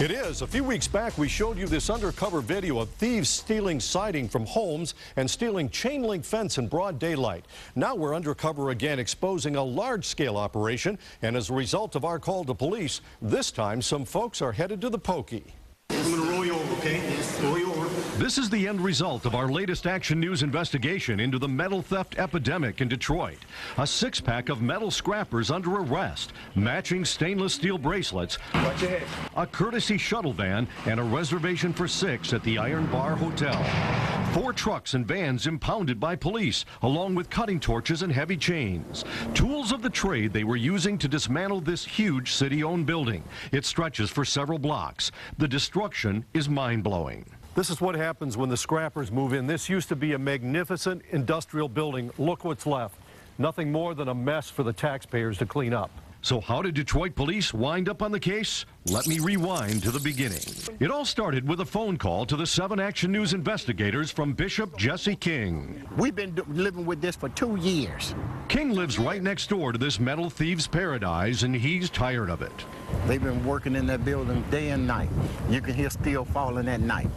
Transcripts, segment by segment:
It is. A few weeks back, we showed you this undercover video of thieves stealing siding from homes and stealing chain link fence in broad daylight. Now we're undercover again, exposing a large-scale operation. And as a result of our call to police, this time some folks are headed to the pokey. I'm going to roll you over, okay? Roll you over. This is the end result of our latest Action News investigation into the metal theft epidemic in Detroit. A six-pack of metal scrappers under arrest, matching stainless steel bracelets, Watch your head. a courtesy shuttle van, and a reservation for 6 at the Iron Bar Hotel. 4 trucks and vans impounded by police, along with cutting torches and heavy chains. Tools of the trade they were using to dismantle this huge city-owned building. It stretches for several blocks. The destruction is mind-blowing. This is what happens when the scrappers move in. This used to be a magnificent industrial building. Look what's left. Nothing more than a mess for the taxpayers to clean up. So how did Detroit police wind up on the case? Let me rewind to the beginning. It all started with a phone call to the 7 Action News investigators from Bishop Jesse King. We've been living with this for 2 years. King lives right next door to this metal thieves' paradise, and he's tired of it. They've been working in that building day and night. You can hear steel falling at night.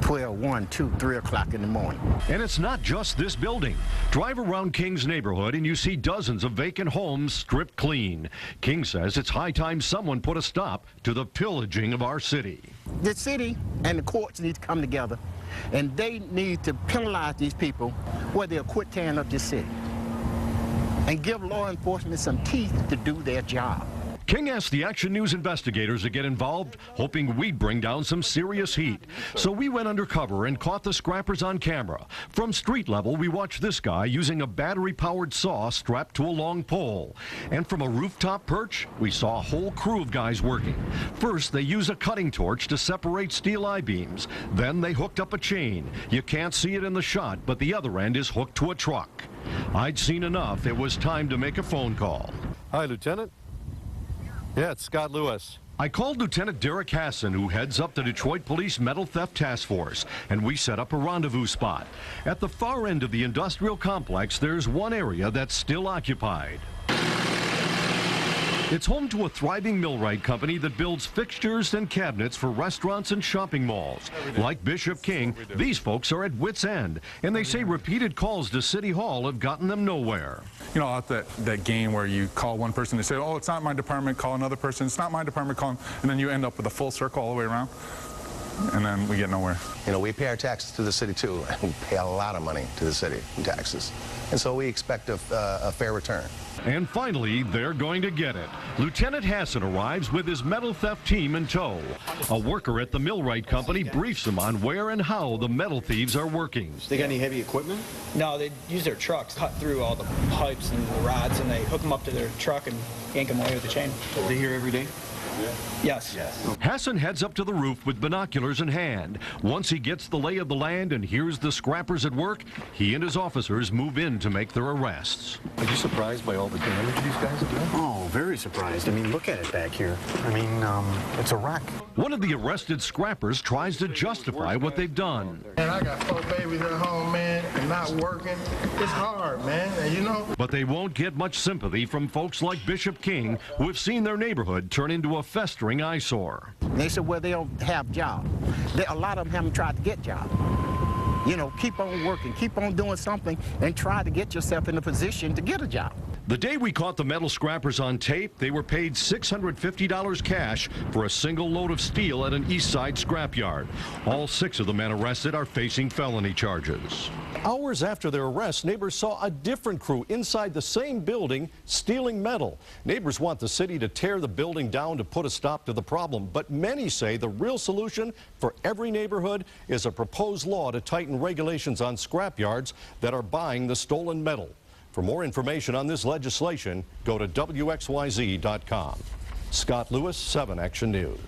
12, 1, 2, 3 o'clock in the morning. And it's not just this building. Drive around King's neighborhood and you see dozens of vacant homes stripped clean. King says it's high time someone put a stop to the pillaging of our city. The city and the courts need to come together, and they need to penalize these people where they'll quit tearing up this city and give law enforcement some teeth to do their job. King asked the Action News investigators to get involved, hoping we'd bring down some serious heat. So we went undercover and caught the scrappers on camera. From street level, we watched this guy using a battery-powered saw strapped to a long pole. And from a rooftop perch, we saw a whole crew of guys working. First, they use a cutting torch to separate steel I-beams. Then they hooked up a chain. You can't see it in the shot, but the other end is hooked to a truck. I'd seen enough. It was time to make a phone call. Hi, Lieutenant. Yeah, it's Scott Lewis. I called Lieutenant Derek Hassan, who heads up the Detroit Police Metal Theft Task Force, and we set up a rendezvous spot. At the far end of the industrial complex, there's one area that's still occupied. It's home to a thriving millwright company that builds fixtures and cabinets for restaurants and shopping malls. Like Bishop King, these folks are at wit's end, and they say repeated calls to City Hall have gotten them nowhere. You know, out that game where you call one person, they say, oh, it's not my department, call another person, it's not my department, call, and then you end up with a full circle all the way around, and then we get nowhere. You know, we pay our taxes to the city too, and we pay a lot of money to the city in taxes, and so we expect a fair return. And finally, they're going to get it. Lieutenant Hassan arrives with his metal theft team in tow. A worker at the millwright company briefs him on where and how the metal thieves are working. They got any heavy equipment? No, they use their trucks, cut through all the pipes and the rods, and they hook them up to their truck and yank them away with the chain. Are they here every day? Yes. Hassan heads up to the roof with binoculars in hand. Once he gets the lay of the land and hears the scrappers at work, he and his officers move in to make their arrests. Are you surprised by all the damage these guys are doing? Oh, very surprised. I mean, look at it back here. I mean, it's a wreck. One of the arrested scrappers tries to justify what they've done. And I got 4 babies at home, man, and not working. It's hard, man, and you know. But they won't get much sympathy from folks like Bishop King, who have seen their neighborhood turn into a festering eyesore. They said, well, they don't have jobs. A lot of them haven't tried to get jobs. You know, keep on working, keep on doing something, and try to get yourself in a position to get a job. The day we caught the metal scrappers on tape, they were paid $650 cash for a single load of steel at an East Side scrapyard. All 6 of the men arrested are facing felony charges. Hours after their arrest, neighbors saw a different crew inside the same building stealing metal. Neighbors want the city to tear the building down to put a stop to the problem, but many say the real solution for every neighborhood is a proposed law to tighten regulations on scrapyards that are buying the stolen metal. For more information on this legislation, go to WXYZ.com. Scott Lewis, 7 Action News.